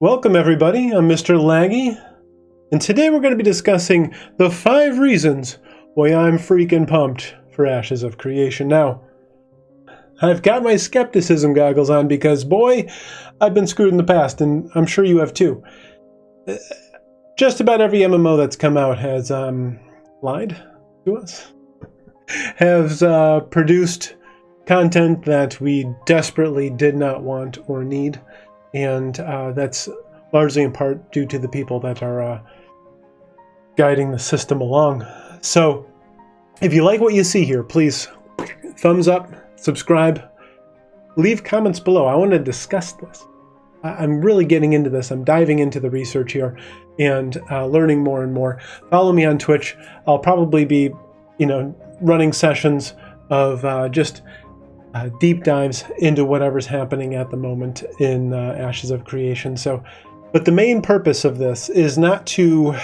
Welcome everybody, I'm Mr. Laggy, and today we're going to be discussing the 5 reasons why I'm freaking pumped for Ashes of Creation. Now, I've got my skepticism goggles on because, boy, I've been screwed in the past, and I'm sure you have too. Just about every MMO that's come out has lied to us, has produced content that we desperately did not want or need. And that's largely in part due to the people that are guiding the system along. So if you like what you see here, please thumbs up, subscribe, leave comments below. I want to discuss this. I'm really getting into this. I'm diving into the research here and learning more and more. Follow me on Twitch. I'll probably be, running sessions of just deep dives into whatever's happening at the moment in Ashes of Creation. But the main purpose of this is not to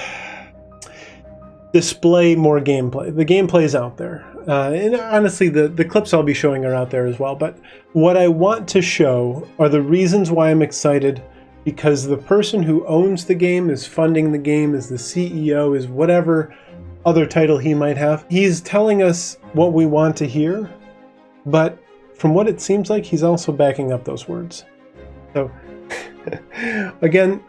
display more gameplay. The gameplay is out there. And honestly, the clips I'll be showing are out there as well. But what I want to show are the reasons why I'm excited, because the person who owns the game, is funding the game, is the CEO, is whatever other title he might have. He's telling us what we want to hear, but from what it seems like, he's also backing up those words. So, again,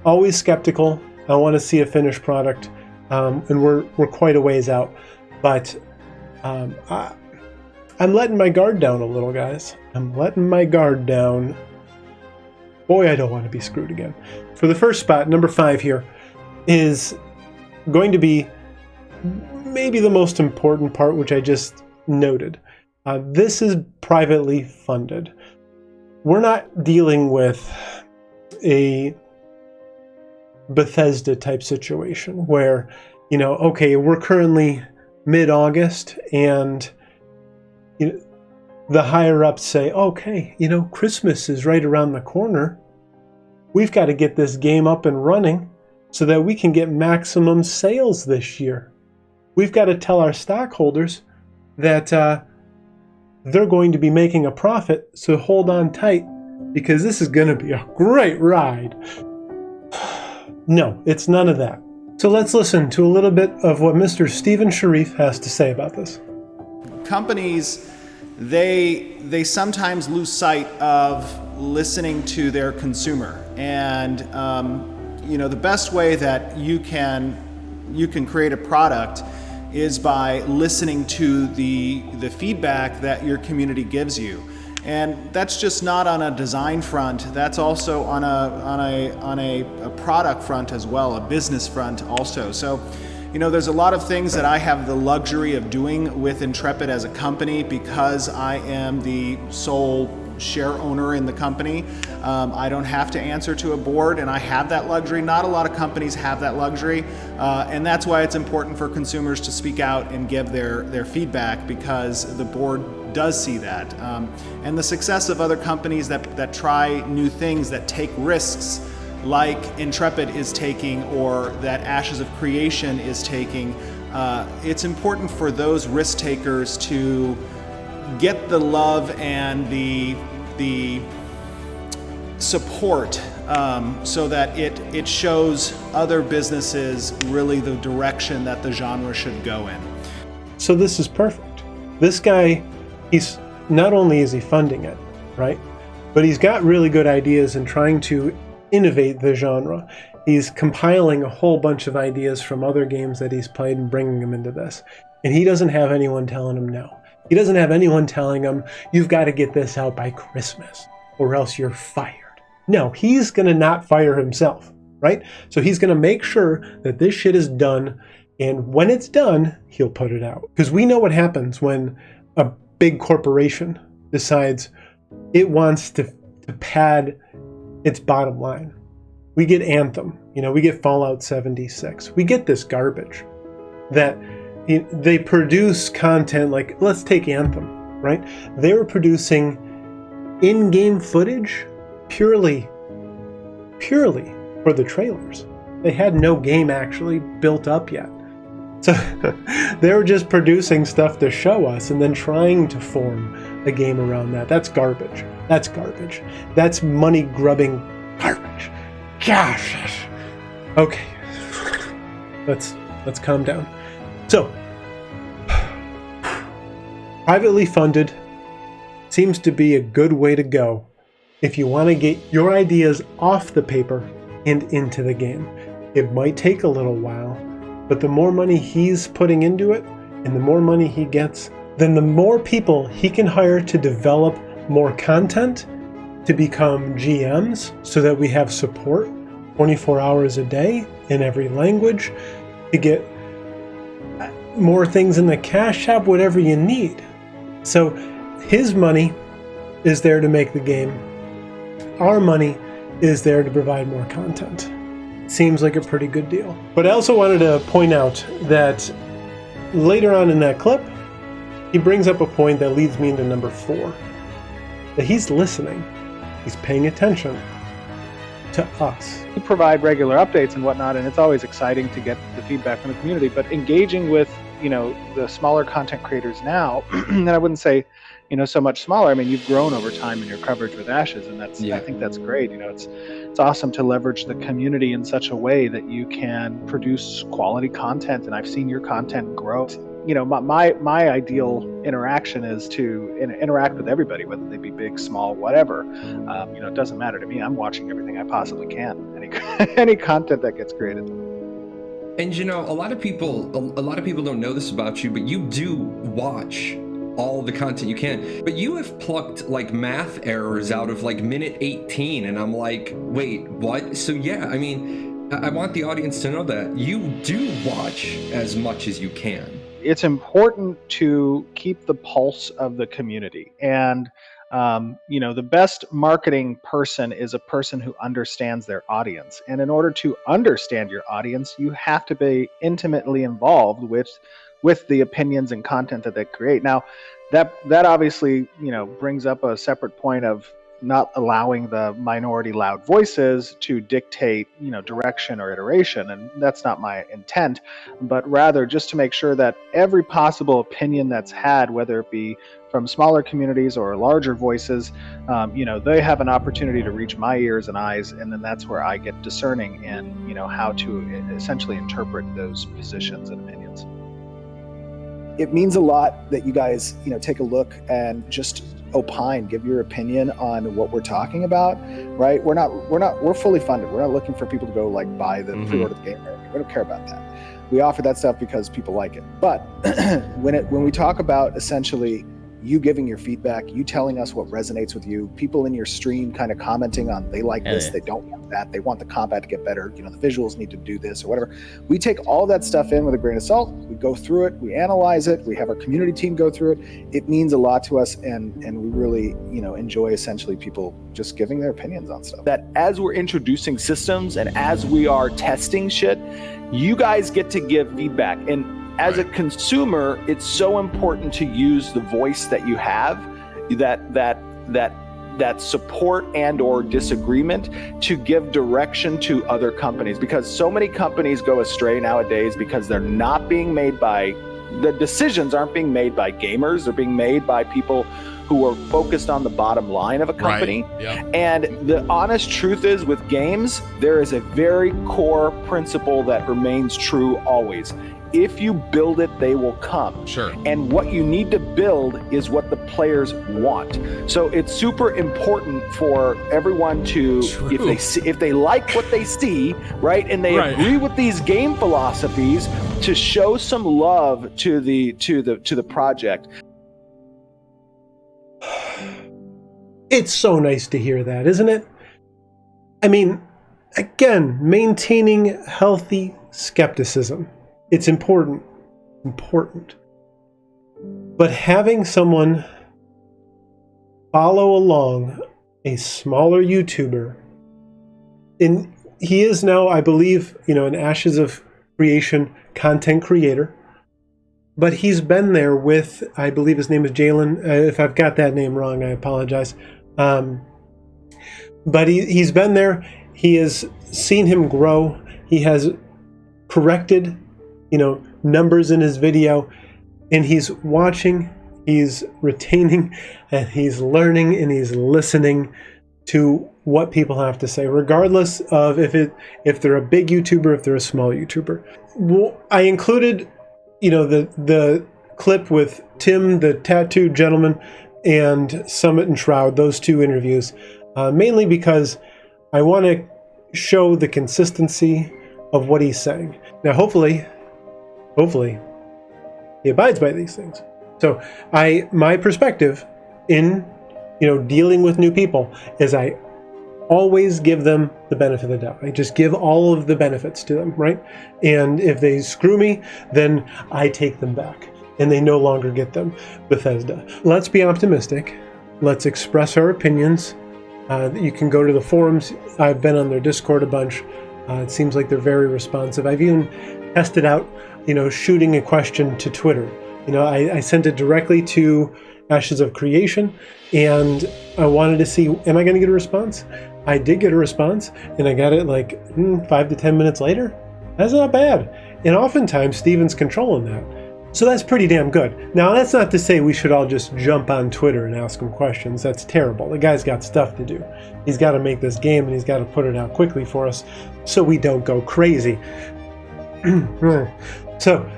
always skeptical. I want to see a finished product, and we're quite a ways out. But I'm letting my guard down a little, guys. I'm letting my guard down. Boy, I don't want to be screwed again. For the first spot, number 5 here, is going to be maybe the most important part, which I just noted. This is privately funded. We're not dealing with a Bethesda type situation where, okay, we're currently mid-August and the higher ups say, okay, Christmas is right around the corner. We've got to get this game up and running so that we can get maximum sales this year. We've got to tell our stockholders that they're going to be making a profit, so hold on tight, because this is going to be a great ride. No, it's none of that. So let's listen to a little bit of what Mr. Steven Sharif has to say about this. Companies, they sometimes lose sight of listening to their consumer, and the best way that you can create a product is by listening to the feedback that your community gives you. And that's just not on a design front, that's also on a product front as well, a business front also. So, there's a lot of things that I have the luxury of doing with Intrepid as a company because I am the sole share owner in the company. I don't have to answer to a board, and I have that luxury. Not a lot of companies have that luxury, and that's why it's important for consumers to speak out and give their feedback, because the board does see that. And the success of other companies that try new things, that take risks, like Intrepid is taking, or that Ashes of Creation is taking, it's important for those risk takers to get the love and the support, so that it shows other businesses really the direction that the genre should go in. So this is perfect. This guy, he's not only is he funding it, right, but he's got really good ideas and trying to innovate the genre. He's compiling a whole bunch of ideas from other games that he's played and bringing them into this. And he doesn't have anyone telling him no. He doesn't have anyone telling him, you've got to get this out by Christmas or else you're fired. No, he's going to not fire himself, right? So he's going to make sure that this shit is done, and when it's done, he'll put it out. Because we know what happens when a big corporation decides it wants to pad its bottom line. We get Anthem, we get Fallout 76. We get this garbage that they produce content like, let's take Anthem, right? They were producing in-game footage purely for the trailers. They had no game actually built up yet. So they were just producing stuff to show us and then trying to form a game around that. That's garbage. That's garbage. That's money-grubbing garbage. gosh. Okay. Let's calm down. So, privately funded seems to be a good way to go if you want to get your ideas off the paper and into the game. It might take a little while, but the more money he's putting into it and the more money he gets, then the more people he can hire to develop more content, to become GMs so that we have support 24 hours a day in every language, to get more things in the cash app, whatever you need. So his money is there to make the game. Our money is there to provide more content. Seems like a pretty good deal. But I also wanted to point out that later on in that clip, he brings up a point that leads me into number 4. That he's listening. He's paying attention to us. We provide regular updates and whatnot, and it's always exciting to get the feedback from the community. But engaging with, the smaller content creators now, and I wouldn't say, so much smaller. I mean, you've grown over time in your coverage with Ashes, and I think that's great. It's awesome to leverage the community in such a way that you can produce quality content, and I've seen your content grow. My ideal interaction is to interact with everybody, whether they be big, small, whatever. It doesn't matter to me. I'm watching everything I possibly can. Any content that gets created. And a lot of people don't know this about you, but you do watch all the content you can. But you have plucked like math errors out of like minute 18, and I'm like, wait, what? So yeah, I mean, I want the audience to know that you do watch as much as you can. It's important to keep the pulse of the community. And, the best marketing person is a person who understands their audience. And in order to understand your audience, you have to be intimately involved with the opinions and content that they create. Now, that obviously, brings up a separate point of not allowing the minority loud voices to dictate, direction or iteration. And that's not my intent, but rather just to make sure that every possible opinion that's had, whether it be from smaller communities or larger voices, they have an opportunity to reach my ears and eyes. And then that's where I get discerning in, how to essentially interpret those positions and opinions. It means a lot that you guys, take a look and just opine, give your opinion on what we're talking about, right? We're fully funded. We're not looking for people to go like buy the pre-order the game. We don't care about that. We offer that stuff because people like it. But when we talk about essentially you giving your feedback, you telling us what resonates with you, people in your stream kind of commenting on they like this, they don't want that, they want the combat to get better, the visuals need to do this or whatever. We take all that stuff in with a grain of salt, we go through it, we analyze it, we have our community team go through it. It means a lot to us, and we really, enjoy essentially people just giving their opinions on stuff. That as we're introducing systems and as we are testing shit, you guys get to give feedback. And as a consumer, it's so important to use the voice that you have, that support and or disagreement, to give direction to other companies, because so many companies go astray nowadays because they're not being made by, the decisions aren't being made by gamers, they're being made by people who are focused on the bottom line of a company. Right. Yep. And the honest truth is, with games, there is a very core principle that remains true always. If you build it, they will come. Sure. And what you need to build is what the players want. So it's super important for everyone to, if they like what they see, right, and they agree with these game philosophies, to show some love to the project. It's so nice to hear that, isn't it? I mean, again, maintaining healthy skepticism. It's important. But having someone follow along a smaller YouTuber, and he is now, I believe, an Ashes of Creation content creator, but he's been there with, I believe his name is Jalen. If I've got that name wrong, I apologize. But he's been there. He has seen him grow. He has corrected numbers in his video, and he's watching, he's retaining, and he's learning, and he's listening to what people have to say, regardless of if they're a big YouTuber, if they're a small YouTuber. Well, I included, the clip with Tim, the tattooed gentleman, and Summit and Shroud, those two interviews, mainly because I want to show the consistency of what he's saying. Now, hopefully, he abides by these things. So my perspective in, dealing with new people is I always give them the benefit of the doubt. I just give all of the benefits to them, right? And if they screw me, then I take them back and they no longer get them. Bethesda. Let's be optimistic. Let's express our opinions. You can go to the forums. I've been on their Discord a bunch. It seems like they're very responsive. I've even tested out, shooting a question to Twitter. I sent it directly to Ashes of Creation, and I wanted to see, am I going to get a response? I did get a response, and I got it like 5 to 10 minutes later. That's not bad. And oftentimes, Steven's controlling that. So that's pretty damn good. Now, that's not to say we should all just jump on Twitter and ask him questions. That's terrible. The guy's got stuff to do. He's got to make this game, and he's got to put it out quickly for us so we don't go crazy. So,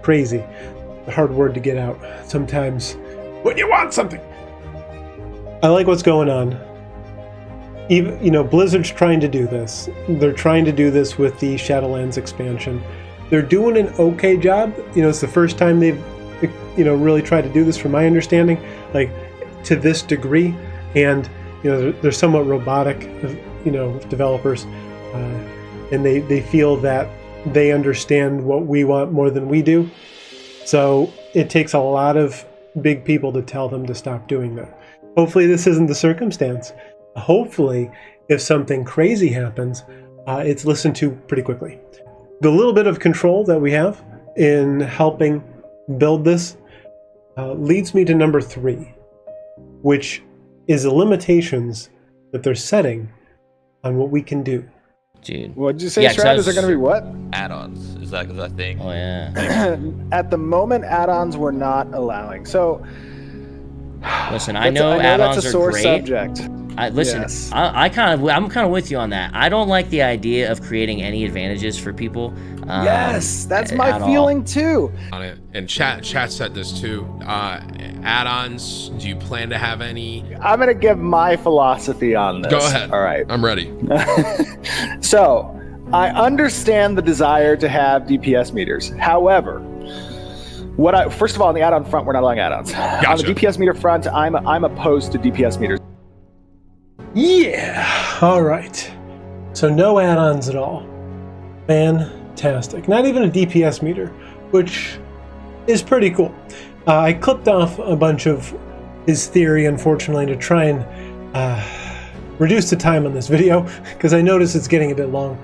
crazy. A hard word to get out sometimes when you want something. I like what's going on. Even, Blizzard's trying to do this. They're trying to do this with the Shadowlands expansion. They're doing an okay job. It's the first time they've, really tried to do this, from my understanding, like to this degree. And, they're somewhat robotic, developers. And they feel that they understand what we want more than we do. So it takes a lot of big people to tell them to stop doing that. Hopefully this isn't the circumstance. Hopefully, if something crazy happens, it's listened to pretty quickly. The little bit of control that we have in helping build this leads me to number 3, which is the limitations that they're setting on what we can do. Dude. What did you say, Shroud? Is there going to be what? Add-ons. Is that the thing? Oh, yeah. At the moment, add-ons we're not allowing. So, listen, I know add-ons that's a are sore great. Subject. Listen, I'm kind of with you on that. I don't like the idea of creating any advantages for people. Yes, that's my feeling too. On it, and chat said this too. Add-ons. Do you plan to have any? I'm gonna give my philosophy on this. Go ahead. All right, I'm ready. So, I understand the desire to have DPS meters. However, first of all, on the add-on front, we're not allowing add-ons. Gotcha. On the DPS meter front, I'm opposed to DPS meters. Yeah, all right. So no add-ons at all. Fantastic. Not even a DPS meter, which is pretty cool. I clipped off a bunch of his theory, unfortunately, to try and reduce the time on this video, because I noticed it's getting a bit long.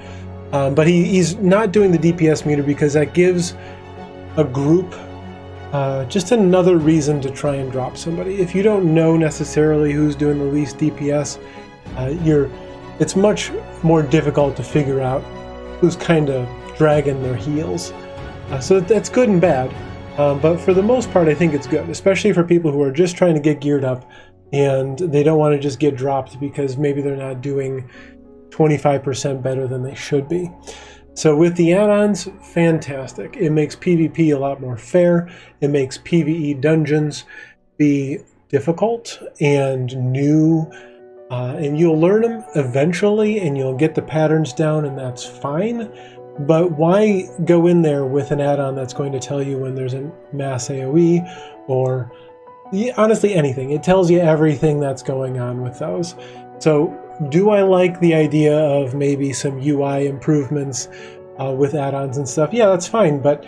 But he's not doing the DPS meter because that gives a group just another reason to try and drop somebody. If you don't know necessarily who's doing the least DPS, it's much more difficult to figure out who's kind of dragging their heels. So that's good and bad. But for the most part, I think it's good, especially for people who are just trying to get geared up and they don't want to just get dropped because maybe they're not doing 25% better than they should be. So with the add-ons, fantastic. It makes PvP a lot more fair. It makes PvE dungeons be difficult and new. And you'll learn them eventually and you'll get the patterns down, and that's fine. But why go in there with an add-on that's going to tell you when there's a mass AoE or honestly anything? It tells you everything that's going on with those. So do I like the idea of maybe some UI improvements with add-ons and stuff? Yeah, that's fine. But,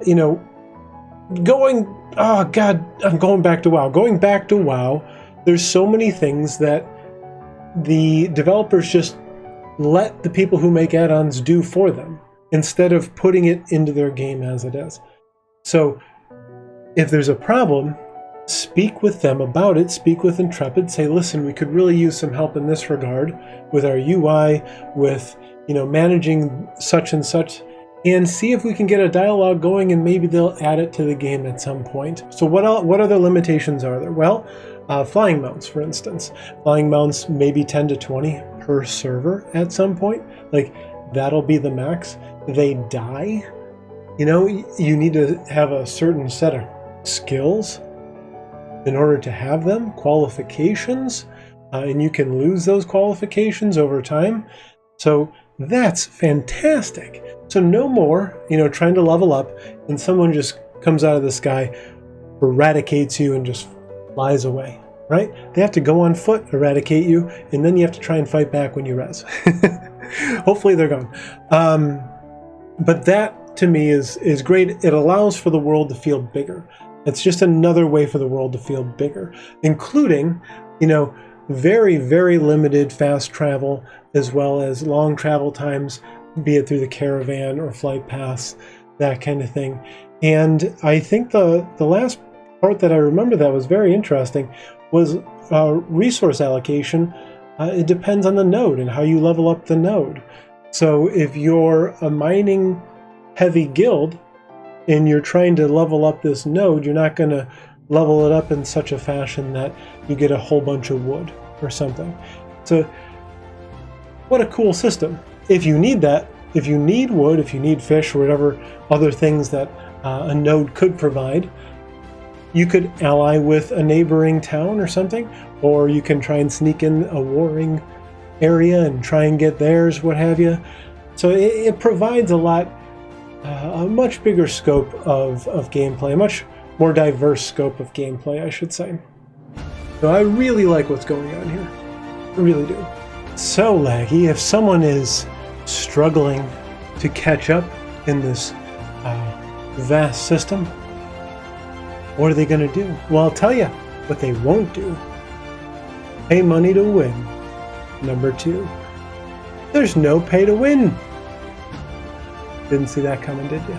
I'm going back to WoW. Going back to WoW, there's so many things that the developers just let the people who make add-ons do for them instead of putting it into their game as it is. So if there's a problem, speak with them about it. Speak with Intrepid. Say, listen, we could really use some help in this regard with our UI, with managing such and such, and see if we can get a dialogue going, and maybe they'll add it to the game at some point. So what other limitations are there? Well, flying mounts, for instance. Flying mounts maybe 10 to 20 per server at some point. Like, that'll be the max. They die. You know, you need to have a certain set of skills in order to have them, qualifications, and you can lose those qualifications over time. So that's fantastic. So no more, you know, trying to level up and someone just comes out of the sky, eradicates you, and just flies away, right? They have to go on foot, eradicate you, and then you have to try and fight back when you res. Hopefully they're gone. But that, to me, is great. It allows for the world to feel bigger. It's just another way for the world to feel bigger, including, you know, very, very limited fast travel, as well as long travel times, be it through the caravan or flight paths, that kind of thing. And I think the last part that I remember that was very interesting was resource allocation. It depends on the node and how you level up the node. So if you're a mining heavy guild and you're trying to level up this node, you're not going to level it up in such a fashion that you get a whole bunch of wood or something. So what a cool system. If you need that, if you need wood, if you need fish or whatever other things that a node could provide, you could ally with a neighboring town or something, or you can try and sneak in a warring area and try and get theirs, what have you. So it provides a much bigger scope of gameplay, a much more diverse scope of gameplay, I should say. So I really like what's going on here. I really do. So, Laggy, if someone is struggling to catch up in this vast system, what are they going to do? Well, I'll tell you what they won't do. Pay money to win. Number 2. There's no pay to win. Didn't see that coming, did you?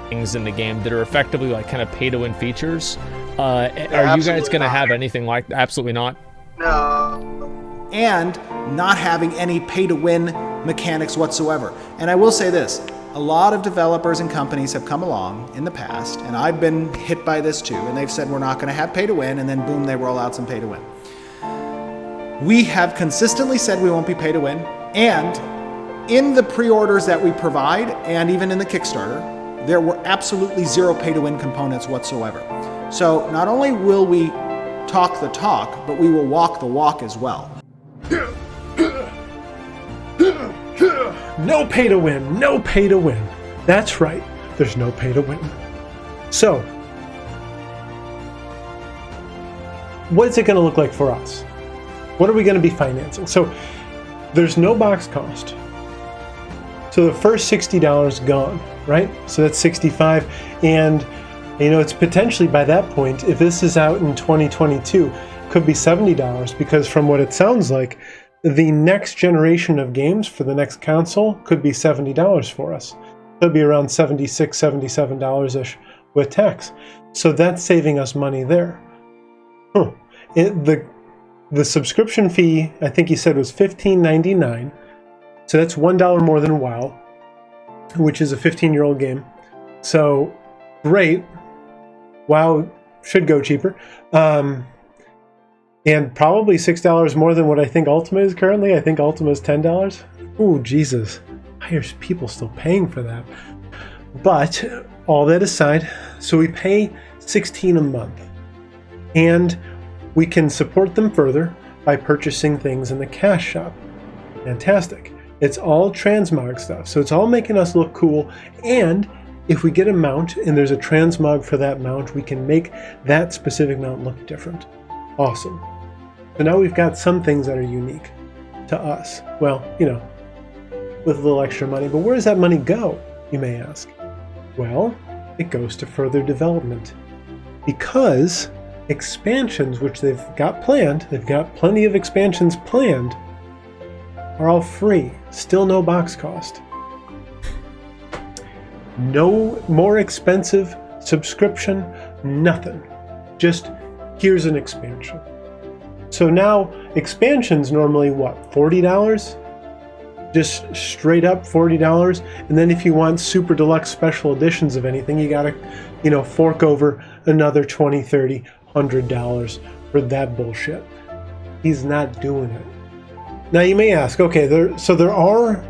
Things in the game that are effectively like kind of pay to win features. Are you guys going to have anything like that? Absolutely not. No. And not having any pay to win mechanics whatsoever. And I will say this. A lot of developers and companies have come along in the past, and I've been hit by this too, and they've said we're not going to have pay to win, and then boom, they roll out some pay to win. We have consistently said we won't be pay to win, and in the pre-orders that we provide, and even in the Kickstarter, there were absolutely zero pay to win components whatsoever. So not only will we talk the talk, but we will walk the walk as well. No pay to win, no pay to win. That's right, there's no pay to win. So, what's it going to look like for us? What are we going to be financing? So, there's no box cost. So the first $60 gone, right? So that's $65, and you know, it's potentially by that point, if this is out in 2022, could be $70, because from what it sounds like, the next generation of games for the next console could be $70 for us. It'll be around $76, $77-ish with tax. So that's saving us money there. The subscription fee, I think he said, was $15.99. So that's $1 more than WoW, which is a 15-year-old game. So great. WoW should go cheaper. And probably $6 more than what I think Ultima is currently. I think Ultima is $10. Ooh, Jesus. Why are people still paying for that? But all that aside, so we pay $16 a month. And we can support them further by purchasing things in the cash shop. Fantastic. It's all transmog stuff. So it's all making us look cool. And if we get a mount and there's a transmog for that mount, we can make that specific mount look different. Awesome. So now we've got some things that are unique to us. Well, you know, with a little extra money. But where does that money go, you may ask? Well, it goes to further development. Because expansions, which they've got planned, they've got plenty of expansions planned, are all free. Still no box cost. No more expensive subscription, nothing. Just here's an expansion. So now expansions normally what, $40? Just straight up $40. And then if you want super deluxe special editions of anything, you gotta, you know, fork over another $20, $30, $100 for that bullshit. He's not doing it. Now you may ask, okay, there are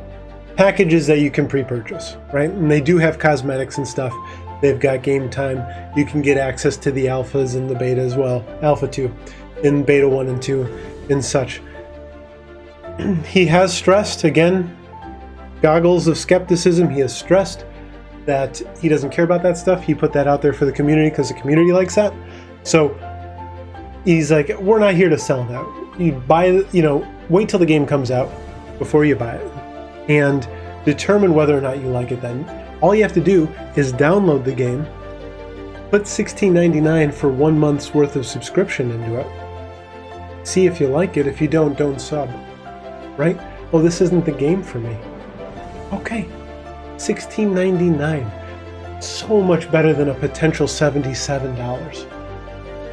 packages that you can pre-purchase, right? And they do have cosmetics and stuff. They've got game time. You can get access to the alphas and the beta as well, alpha 2, in beta 1 and 2 and such. He has stressed, again, goggles of skepticism, he has stressed that he doesn't care about that stuff. He put that out there for the community because the community likes that. So he's like, we're not here to sell that. You buy, wait till the game comes out before you buy it and determine whether or not you like it then. All you have to do is download the game, put $16.99 for 1 month's worth of subscription into it. See if you like it. If you don't sub. Right? Well, this isn't the game for me. Okay. $16.99. So much better than a potential $77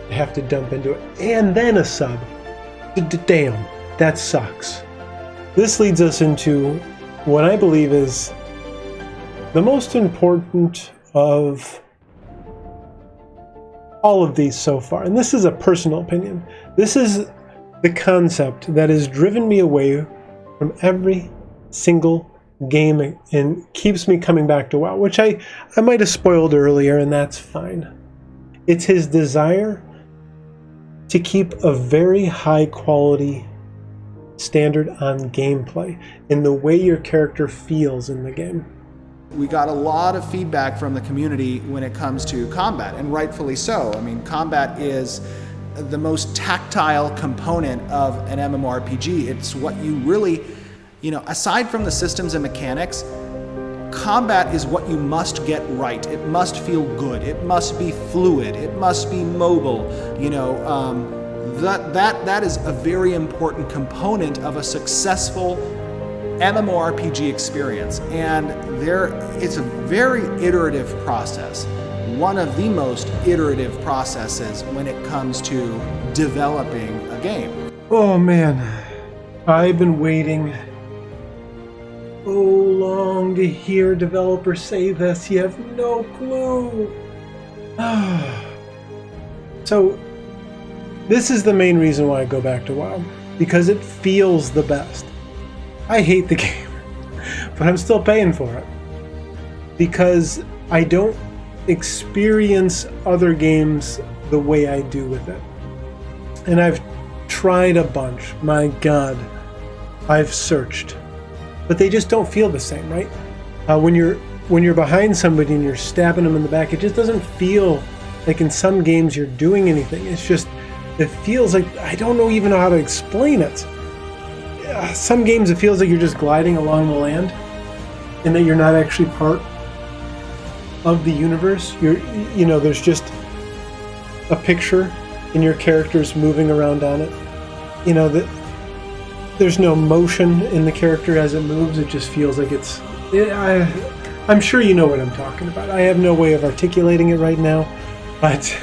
to have to dump into it. And then a sub. Damn, that sucks. This leads us into what I believe is the most important of all of these so far. And this is a personal opinion. This is the concept that has driven me away from every single game and keeps me coming back to WoW, which I might have spoiled earlier, and that's fine. It's his desire to keep a very high quality standard on gameplay in the way your character feels in the game. We got a lot of feedback from the community when it comes to combat, and rightfully so. I mean, combat is the most tactile component of an MMORPG. It's what you really, aside from the systems and mechanics, combat is what you must get right. It must feel good. It must be fluid. It must be mobile. That is a very important component of a successful MMORPG experience, and it's a very iterative process. One of the most iterative processes when it comes to developing a game. Oh man, I've been waiting so long to hear developers say this. You have no clue. So this is the main reason why I go back to WoW, because it feels the best. I hate the game, but I'm still paying for it because I don't experience other games the way I do with it. And I've tried a bunch. My God, I've searched, but they just don't feel the same, right? When you're behind somebody and you're stabbing them in the back, it just doesn't feel like in some games you're doing anything. It feels like, I don't even know how to explain it. Some games it feels like you're just gliding along the land and that you're not actually part of the universe. There's just a picture and your character's moving around on it. There's no motion in the character as it moves. It just feels like I'm sure you know what I'm talking about. I have no way of articulating it right now, but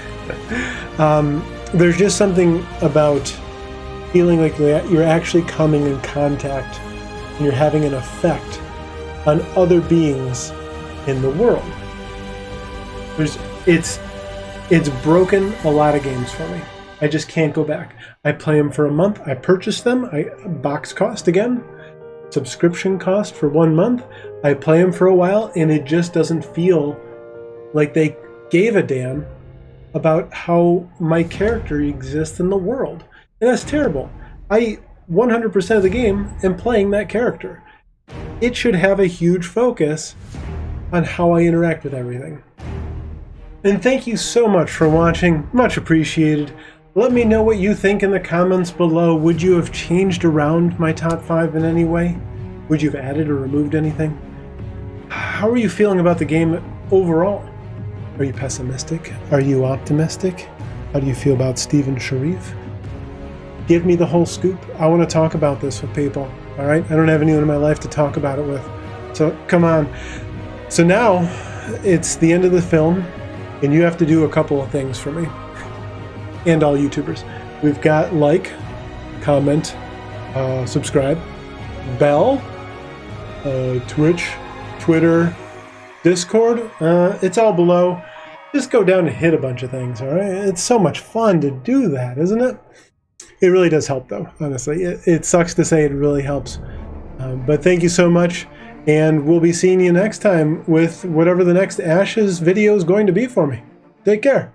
there's just something about feeling like you're actually coming in contact and you're having an effect on other beings in the world. It's broken a lot of games for me. I just can't go back. I play them for a month. I purchase them. Box cost again, subscription cost for 1 month. I play them for a while, and it just doesn't feel like they gave a damn about how my character exists in the world. And that's terrible. I 100% of the game am playing that character. It should have a huge focus on how I interact with everything. And thank you so much for watching. Much appreciated. Let me know what you think in the comments below. Would you have changed around my top 5 in any way? Would you have added or removed anything? How are you feeling about the game overall? Are you pessimistic? Are you optimistic? How do you feel about Steve and Sharif? Give me the whole scoop. I want to talk about this with people. All right? I don't have anyone in my life to talk about it with. So come on. So now it's the end of the film, and you have to do a couple of things for me and all YouTubers. We've got like, comment, subscribe, bell, Twitch, Twitter, Discord. It's all below. just go down and hit a bunch of things, all right? It's so much fun to do that, isn't it? It really does help, though, honestly. It sucks to say it really helps. But thank you so much, and we'll be seeing you next time with whatever the next Ashes video is going to be for me. Take care.